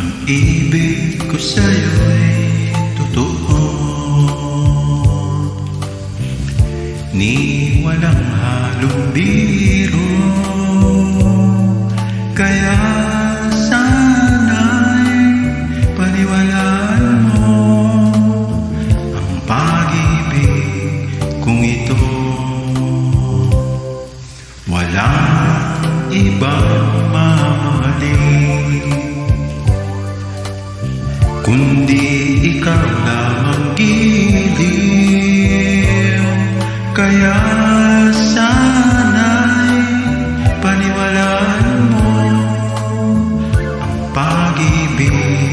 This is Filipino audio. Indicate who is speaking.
Speaker 1: Pag-ibig ko sa'yo'y totoo, ni walang halong biro. Kaya sana'y paniwalaan mo ang pag-ibig kong ito. Walang ibang mamahalin kundi ikaw lamang, giliw. Kaya sana'y paniwalaan mo ang pag-ibig